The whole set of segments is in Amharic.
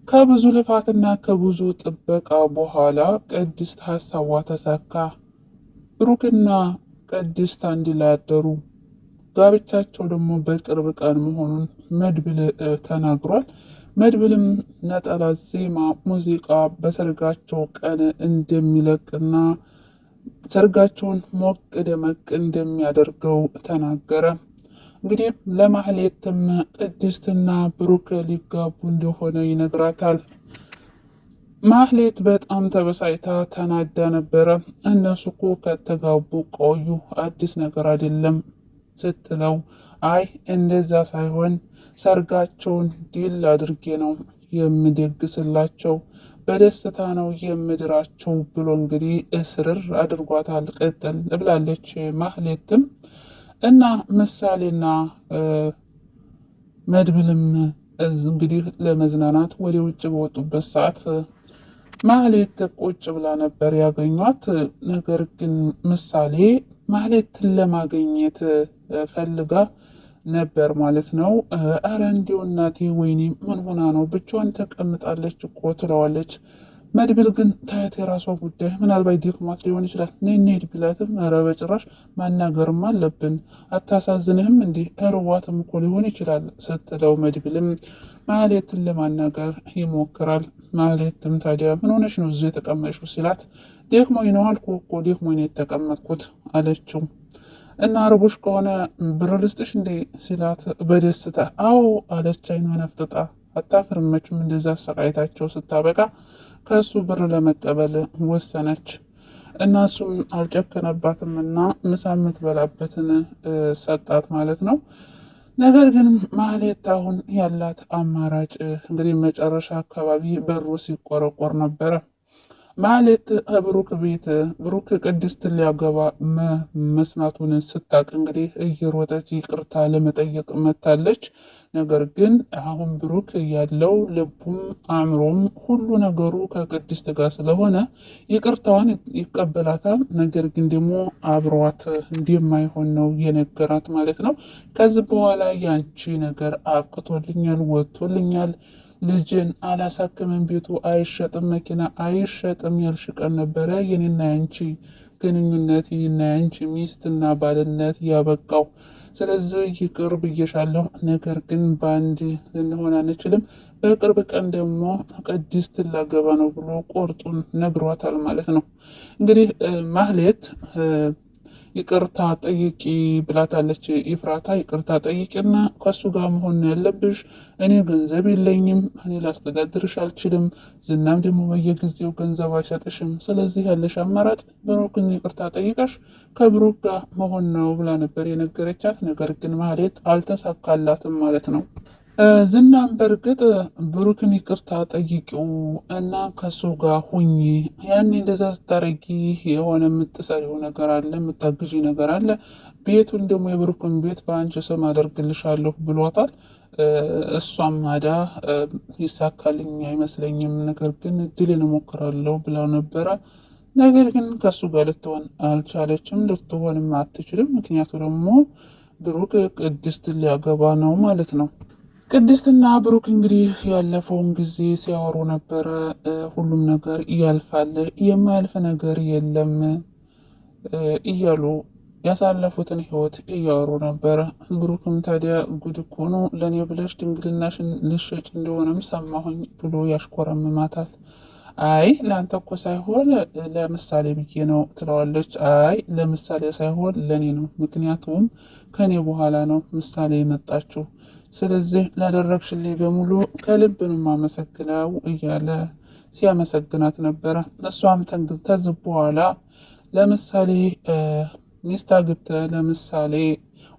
ከብዙ ልፋትና ከብዙ ጥበቃ በኋላ ቅድስት ሀሳቧ ተሳካ። ብሩክና ቅድስት አንድ ላይ አደሩ። ጋብቻቸው ደግሞ በቅርብ ቀን መሆኑን መድብል ተናግሯል። መድብልም ነጠላ ዜማ ሙዚቃ በሰርጋቸው ቀን እንደሚለቅና ሰርጋቸውን ሞቅ ደመቅ እንደሚያደርገው ተናገረ። እንግዲህ ለማህሌትም ቅድስትና ብሩክ ሊጋቡ እንደሆነ ይነግራታል። ማህሌት በጣም ተበሳጭታ ተናዳ ነበረ። እነሱ እኮ ከተጋቡ ቆዩ፣ አዲስ ነገር አይደለም ስትለው፣ አይ እንደዛ ሳይሆን ሰርጋቸውን ድል አድርጌ ነው የምደግስላቸው፣ በደስታ ነው የምድራቸው ብሎ እንግዲህ እስርር አድርጓታል። ቅጥል ብላለች ማህሌትም እና ምሳሌና መድብልም እንግዲህ ለመዝናናት ወደ ውጭ በወጡበት ሰዓት ማህሌት ቁጭ ብላ ነበር ያገኟት። ነገር ግን ምሳሌ ማህሌትን ለማግኘት ፈልጋ ነበር ማለት ነው። አረ እንዲው እናቴ ወይኔ ምን ሆና ነው ብቻዋን ተቀምጣለች እኮ ትለዋለች። መድብል ግን ታያት የራሷ ጉዳይ፣ ምናልባት ደክሟት ሊሆን ይችላል እንሂድ ቢላትም ኧረ በጭራሽ ማናገርም አለብን አታሳዝንህም እንዲህ እርዋትም እኮ ሊሆን ይችላል ስትለው መድብልም ማህሌትን ለማናገር ይሞክራል። ማህሌትም ታዲያ ምን ሆነሽ ነው እዚህ የተቀመጥሽው ሲላት ደክሞኝ ነው አልኩህ እኮ ደክሞኝ ነው የተቀመጥኩት አለችው። እና አርቦሽ ከሆነ ብር ልስጥሽ እንዴ ሲላት በደስታ አዎ አለች አይኗን አፍጥጣ። አታፍርመችም እንደዛ አሰቃይታቸው ስታበቃ ከእሱ ብር ለመቀበል ወሰነች። እና እሱም አልጨከነባትም እና ምሳ የምትበላበትን ሰጣት ማለት ነው። ነገር ግን ማህሌት አሁን ያላት አማራጭ እንግዲህ መጨረሻ አካባቢ በሩ ሲቆረቆር ነበረ። ማህሌት ብሩክ ቤት ብሩክ ቅድስትን ሊያገባ መስማቱን ስታቅ እንግዲህ እየሮጠች ይቅርታ ለመጠየቅ መታለች። ነገር ግን አሁን ብሩክ ያለው ልቡም አእምሮም ሁሉ ነገሩ ከቅድስት ጋር ስለሆነ ይቅርታዋን ይቀበላታል። ነገር ግን ደግሞ አብሯት እንደማይሆን ነው የነገራት ማለት ነው። ከዚህ በኋላ ያንቺ ነገር አብቅቶልኛል፣ ወጥቶልኛል፣ ልጅን አላሳክምም፣ ቤቱ አይሸጥም፣ መኪና አይሸጥም ያልሽ ቀን ነበረ የኔና ያንቺ ግንኙነት፣ የኔና ያንቺ ሚስትና ባልነት ያበቃው። ስለዚህ ይቅር ብዬሻለሁ፣ ነገር ግን በአንድ ልንሆን አንችልም፣ በቅርብ ቀን ደግሞ ቅድስትን ላገባ ነው ብሎ ቆርጡን ነግሯታል ማለት ነው። እንግዲህ ማህሌት ይቅርታ ጠይቂ ብላታለች። ይፍራታ ይቅርታ ጠይቂና ከሱ ጋር መሆን ያለብሽ፣ እኔ ገንዘብ የለኝም፣ እኔ ላስተዳድርሽ አልችልም፣ ዝናም ደግሞ በየጊዜው ገንዘብ አይሰጥሽም፣ ስለዚህ ያለሽ አማራጭ ብሩክን ይቅርታ ጠይቀሽ ከብሩክ ጋር መሆን ነው ብላ ነበር የነገረቻት። ነገር ግን ማህሌት አልተሳካላትም ማለት ነው። ዝናም በእርግጥ ብሩክን ይቅርታ ጠይቂው እና ከሱ ጋር ሁኚ፣ ያኔ እንደዛ ስታረጊ የሆነ የምትሰሪው ነገር አለ፣ የምታግዢ ነገር አለ፣ ቤቱን ደግሞ የብሩክን ቤት በአንቺ ስም አደርግልሻለሁ ብሏታል። እሷም ማዳ ይሳካልኝ አይመስለኝም፣ ነገር ግን ድልን እሞክራለሁ ብላው ነበረ። ነገር ግን ከሱ ጋር ልትሆን አልቻለችም፣ ልትሆንም አትችልም። ምክንያቱ ደግሞ ብሩክ ቅድስትን ሊያገባ ነው ማለት ነው። ቅድስትና ብሩክ እንግዲህ ያለፈውን ጊዜ ሲያወሩ ነበረ። ሁሉም ነገር ያልፋል፣ የማያልፍ ነገር የለም እያሉ ያሳለፉትን ህይወት እያወሩ ነበረ። ብሩክም ታዲያ ጉድ እኮ ነው፣ ለእኔ ብለሽ ድንግልናሽን ልሸጭ እንደሆነም ሰማሁኝ ብሎ ያሽኮረምማታል። አይ ለአንተ እኮ ሳይሆን ለምሳሌ ብዬ ነው ትለዋለች። አይ ለምሳሌ ሳይሆን ለእኔ ነው፣ ምክንያቱም ከእኔ በኋላ ነው ምሳሌ የመጣችው፣ ስለዚህ ላደረግሽልኝ በሙሉ ከልብ ነው የማመሰግነው እያለ ሲያመሰግናት ነበረ። እሷም ከዚህ በኋላ ለምሳሌ ሚስት አግብተህ ለምሳሌ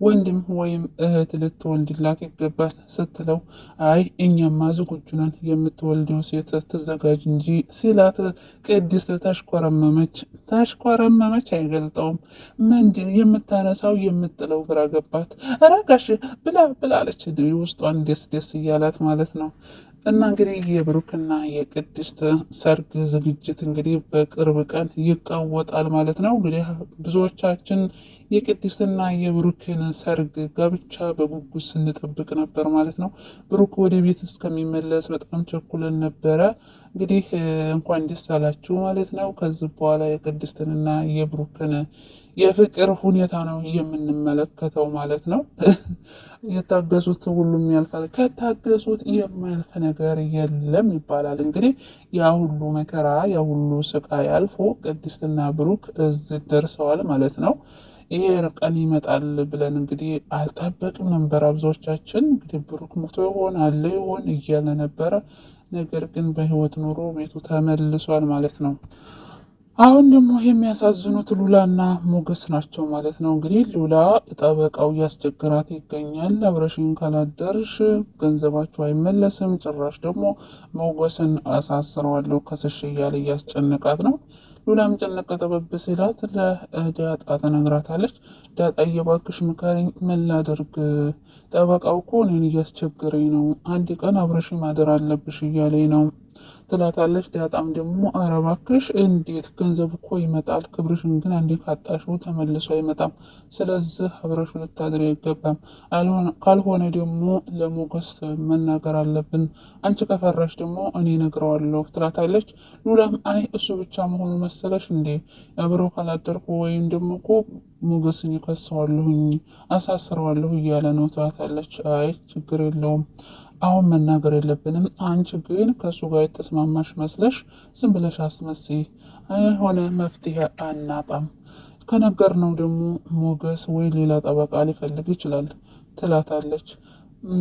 ወንድም ወይም እህት ልትወልድላት ይገባል ስትለው፣ አይ እኛማ ዝግጁ ነን የምትወልደው ሴት ትዘጋጅ እንጂ ሲላት፣ ቅድስት ተሽኮረመመች አይገልጠውም። ምንድን የምታነሳው የምጥለው ግራ ገባት። ኧረ ጋሽ ብላ ብላለች፣ ውስጧን ደስ ደስ እያላት ማለት ነው። እና እንግዲህ የብሩክና የቅድስት ሰርግ ዝግጅት እንግዲህ በቅርብ ቀን ይቃወጣል ማለት ነው። እንግዲህ ብዙዎቻችን የቅድስትና የብሩክን ሰርግ ጋብቻ በጉጉት ስንጠብቅ ነበር ማለት ነው። ብሩክ ወደ ቤት እስከሚመለስ በጣም ቸኩለን ነበረ። እንግዲህ እንኳን ደስ አላችሁ ማለት ነው። ከዚህ በኋላ የቅድስትንና የብሩክን የፍቅር ሁኔታ ነው የምንመለከተው ማለት ነው። የታገሱት ሁሉም ያልፋል፣ ከታገሱት የማያልፍ ነገር የለም ይባላል። እንግዲህ ያ ሁሉ መከራ ያ ሁሉ ስቃይ አልፎ ቅድስትና ብሩክ እዚህ ደርሰዋል ማለት ነው። ይሄ ቀን ይመጣል ብለን እንግዲህ አልጠበቅም ነበር። አብዛኞቻችን እንግዲህ ብሩክ ሞቶ ይሆን አለ ይሆን እያለ ነበረ። ነገር ግን በህይወት ኑሮ ቤቱ ተመልሷል ማለት ነው። አሁን ደግሞ የሚያሳዝኑት ሉላና ሞገስ ናቸው ማለት ነው። እንግዲህ ሉላ ጠበቃው እያስቸገራት ይገኛል። አብረሽኝ ካላደርሽ ገንዘባችሁ አይመለስም፣ ጭራሽ ደግሞ ሞገስን አሳስረዋለሁ ከስሽ እያለ እያስጨነቃት ነው። ሉላም ጨነቀ ጠበብ ሲላት ለዳጣ ተነግራታለች። ዳጣ እባክሽ ምከሪኝ፣ ምን ላድርግ? ጠበቃው እኮ እኔን እያስቸገረኝ ነው፣ አንድ ቀን አብረሽ ማደር አለብሽ እያለኝ ነው ትላታለች። ዳጣም ደግሞ ኧረ እባክሽ እንዴት ገንዘብ እኮ ይመጣል፣ ክብርሽን ግን አንዴ ካጣሽው ተመልሶ አይመጣም። ስለዚህ አብረሽ ልታድሪ አይገባም፣ ካልሆነ ደግሞ ለሞገስ መናገር አለብን፣ አንቺ ከፈራሽ ደግሞ እኔ እነግረዋለሁ ትላታለች። ሉላም አይ እሱ ብቻ መሆኑ መሰለሽ እንዴ አብረው ካላደርኩ ወይም ደግሞ እኮ ሞገስን ይከሰዋለሁኝ አሳስረዋለሁ እያለ ነው ትላታለች። አይ ችግር የለውም አሁን መናገር የለብንም። አንቺ ግን ከእሱ ጋር የተስማማሽ መስለሽ ዝም ብለሽ አስመስይ፣ የሆነ መፍትሄ አናጣም። ከነገር ነው ደግሞ ሞገስ ወይ ሌላ ጠበቃ ሊፈልግ ይችላል ትላታለች።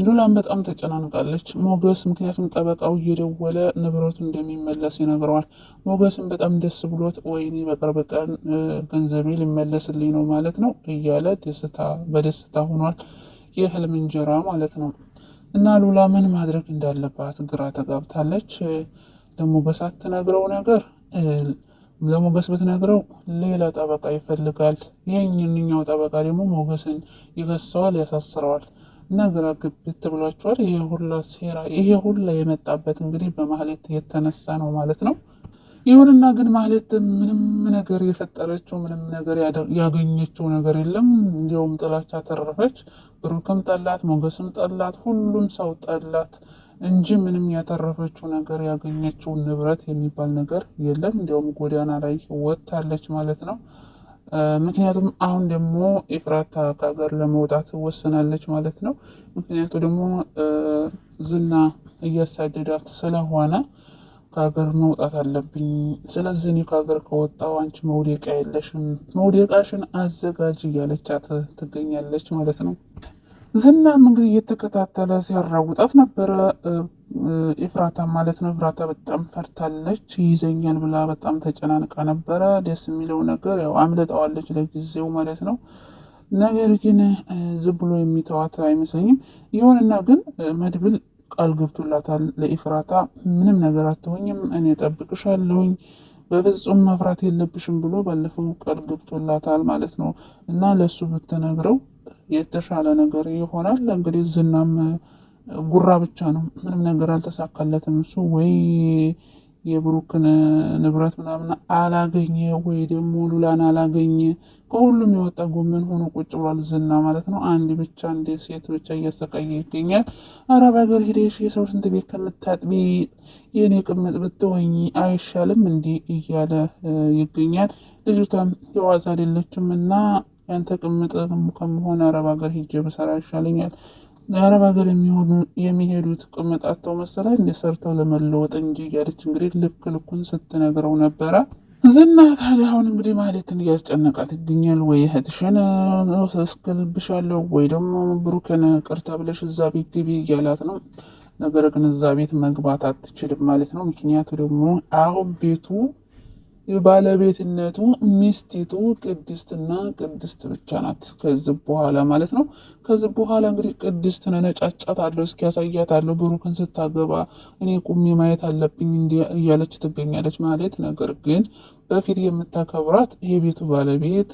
ሉላም በጣም ተጨናንቃለች። ሞገስ ምክንያቱም ጠበቃው እየደወለ ንብረቱ እንደሚመለስ ይነግረዋል። ሞገስም በጣም ደስ ብሎት ወይኔ በቅርብ ቀን ገንዘቤ ሊመለስልኝ ነው ማለት ነው እያለ በደስታ ሆኗል። የህልም እንጀራ ማለት ነው። እና ሉላ ምን ማድረግ እንዳለባት ግራ ተጋብታለች። ለሞገስ አትነግረው ነገር ለሞገስ ብትነግረው ሌላ ጠበቃ ይፈልጋል። ይህኛው ጠበቃ ደግሞ ሞገስን ይከሰዋል፣ ያሳስረዋል። እና ግራ ግብት ብሏቸዋል። ይሄ ሁላ ሴራ ይሄ ሁላ የመጣበት እንግዲህ በማህሌት የተነሳ ነው ማለት ነው። ይሁንና ግን ማህሌት ምንም ነገር የፈጠረችው ምንም ነገር ያገኘችው ነገር የለም። እንዲያውም ጥላቻ ተረፈች። ብሩክም ጠላት፣ ሞገስም ጠላት፣ ሁሉም ሰው ጠላት እንጂ ምንም ያተረፈችው ነገር ያገኘችው ንብረት የሚባል ነገር የለም። እንዲያውም ጎዳና ላይ ወጥታለች ማለት ነው። ምክንያቱም አሁን ደግሞ ኤፍራታ ከሀገር ለመውጣት ወስናለች ማለት ነው። ምክንያቱ ደግሞ ዝና እያሳደዳት ስለሆነ ከሀገር መውጣት አለብኝ። ስለዚህ እኔ ከሀገር ከወጣው አንቺ መውደቂያ የለሽም፣ መውደቃሽን አዘጋጅ እያለቻት ትገኛለች ማለት ነው። ዝናም እንግዲህ እየተከታተለ ሲያራውጣት ነበረ ኤፍራታ ማለት ነው። ኤፍራታ በጣም ፈርታለች። ይዘኛል ብላ በጣም ተጨናንቃ ነበረ። ደስ የሚለው ነገር ያው አምልጠዋለች ለጊዜው ማለት ነው። ነገር ግን ዝም ብሎ የሚተዋት አይመስለኝም። ይሁንና ግን መድብል ቃል ገብቶላታል ለኤፍራታ። ምንም ነገር አትሆኝም፣ እኔ ጠብቅሻለሁኝ፣ በፍጹም መፍራት የለብሽም ብሎ ባለፈው ቃል ገብቶላታል ማለት ነው። እና ለእሱ ብትነግረው የተሻለ ነገር ይሆናል። እንግዲህ ዝናም ጉራ ብቻ ነው፣ ምንም ነገር አልተሳካለትም። እሱ ወይ የብሩክን ንብረት ምናምን አላገኘ ወይ ደግሞ ሉላን አላገኘ። ከሁሉም የወጣ ጎመን ሆኖ ቁጭ ብሏል ዝና ማለት ነው። አንድ ብቻ እንደ ሴት ብቻ እያሰቃየ ይገኛል። አረብ ሀገር ሄደሽ የሰው ሽንት ቤት ከምታጥቢ የእኔ ቅምጥ ብትሆኝ አይሻልም እንዲህ እያለ ይገኛል። ልጅቷም የዋዛ አይደለችም እና ያንተ ቅምጥ ከመሆን አረብ ሀገር ሄጄ ብሰራ ይሻለኛል። የአረብ ሀገር የሚሄዱት ቅምጣተው መሰላል እንዲሰርተው ለመለወጥ እንጂ እያለች እንግዲህ ልክ ልኩን ስትነግረው ነበረ። ዝና ታዲያ አሁን እንግዲህ ማህሌትን እያስጨነቃት ይገኛል። ወይ እህትሽን እስክልብሻለሁ ወይ ደግሞ ብሩክን ቅርታ ብለሽ እዛ ቤት ግቢ እያላት ነው። ነገር ግን እዛ ቤት መግባት አትችልም ማለት ነው። ምክንያቱ ደግሞ አሁን ቤቱ ባለቤትነቱ ሚስቲቱ ቅድስትና ቅድስት ብቻ ናት ከዚህ በኋላ ማለት ነው። ከዚህ በኋላ እንግዲህ ቅድስትን ነጫጫታለሁ፣ እስኪያሳያታለሁ ብሩክን ስታገባ እኔ ቁሜ ማየት አለብኝ እያለች ትገኛለች ማለት። ነገር ግን በፊት የምታከብራት የቤቱ ባለቤት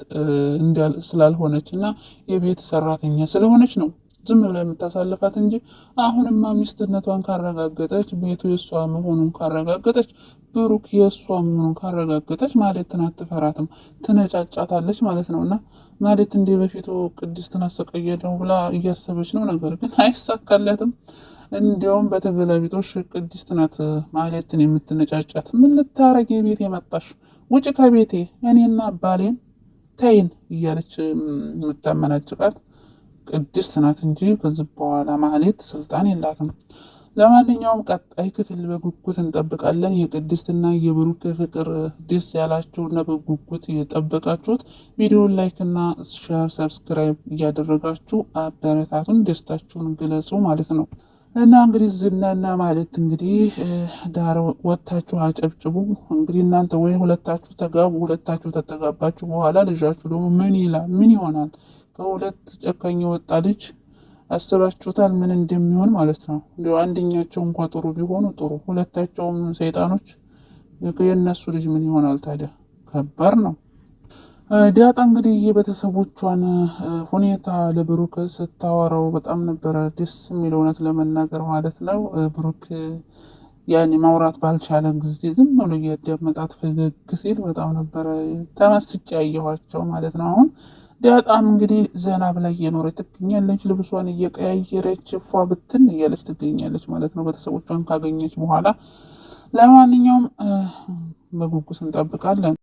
ስላልሆነች እና የቤት ሰራተኛ ስለሆነች ነው ዝም ብላ የምታሳልፋት እንጂ አሁንማ ሚስትነቷን ካረጋገጠች፣ ቤቱ የእሷ መሆኑን ካረጋገጠች፣ ብሩክ የእሷ መሆኑን ካረጋገጠች ማለትን አትፈራትም፣ ትነጫጫታለች ማለት ነው። እና ማለት እንደ በፊቱ ቅድስትን አሰቃየለው ብላ እያሰበች ነው። ነገር ግን አይሳካለትም። እንዲያውም በተገላቢጦሽ ቅድስት ናት ማለትን የምትነጫጫት። ምን ልታረግ ቤት የመጣሽ? ውጭ ከቤቴ እኔና ባሌን ተይን እያለች የምታመናጭቃት ቅድስት ናት እንጂ ከዚህ በኋላ ማህሌት ስልጣን የላትም። ለማንኛውም ቀጣይ ክፍል በጉጉት እንጠብቃለን። የቅድስትና የብሩክ ፍቅር ደስ ያላችሁና በጉጉት የጠበቃችሁት ቪዲዮን ላይክ እና ሼር፣ ሰብስክራይብ እያደረጋችሁ አበረታቱን፣ ደስታችሁን ግለጹ ማለት ነው። እና እንግዲህ ዝናና ማለት እንግዲህ ዳር ወጥታችሁ አጨብጭቡ። እንግዲህ እናንተ ወይ ሁለታችሁ ተጋቡ። ሁለታችሁ ተተጋባችሁ በኋላ ልጃችሁ ደግሞ ምን ይላል? ምን ይሆናል? ከሁለት ጨካኝ የወጣ ልጅ አስባችሁታል? ምን እንደሚሆን ማለት ነው። እንዲያው አንደኛቸው እንኳ ጥሩ ቢሆኑ ጥሩ፣ ሁለታቸውም ሰይጣኖች፣ የእነሱ ልጅ ምን ይሆናል ታዲያ? ከባድ ነው። ዲያጣ እንግዲህ የቤተሰቦቿን ሁኔታ ለብሩክ ስታወራው በጣም ነበረ ደስ የሚል እውነት ለመናገር ማለት ነው። ብሩክ ያኔ ማውራት ባልቻለ ጊዜ ዝም ብሎ እያዳመጣት ፈገግ ሲል በጣም ነበረ ተመስጬ ያየኋቸው ማለት ነው። አሁን ዲያጣም እንግዲህ ዘና ብላ እየኖረች ትገኛለች። ልብሷን እየቀያየረች ፏ ብትን እያለች ትገኛለች ማለት ነው፣ ቤተሰቦቿን ካገኘች በኋላ። ለማንኛውም በጉጉት እንጠብቃለን።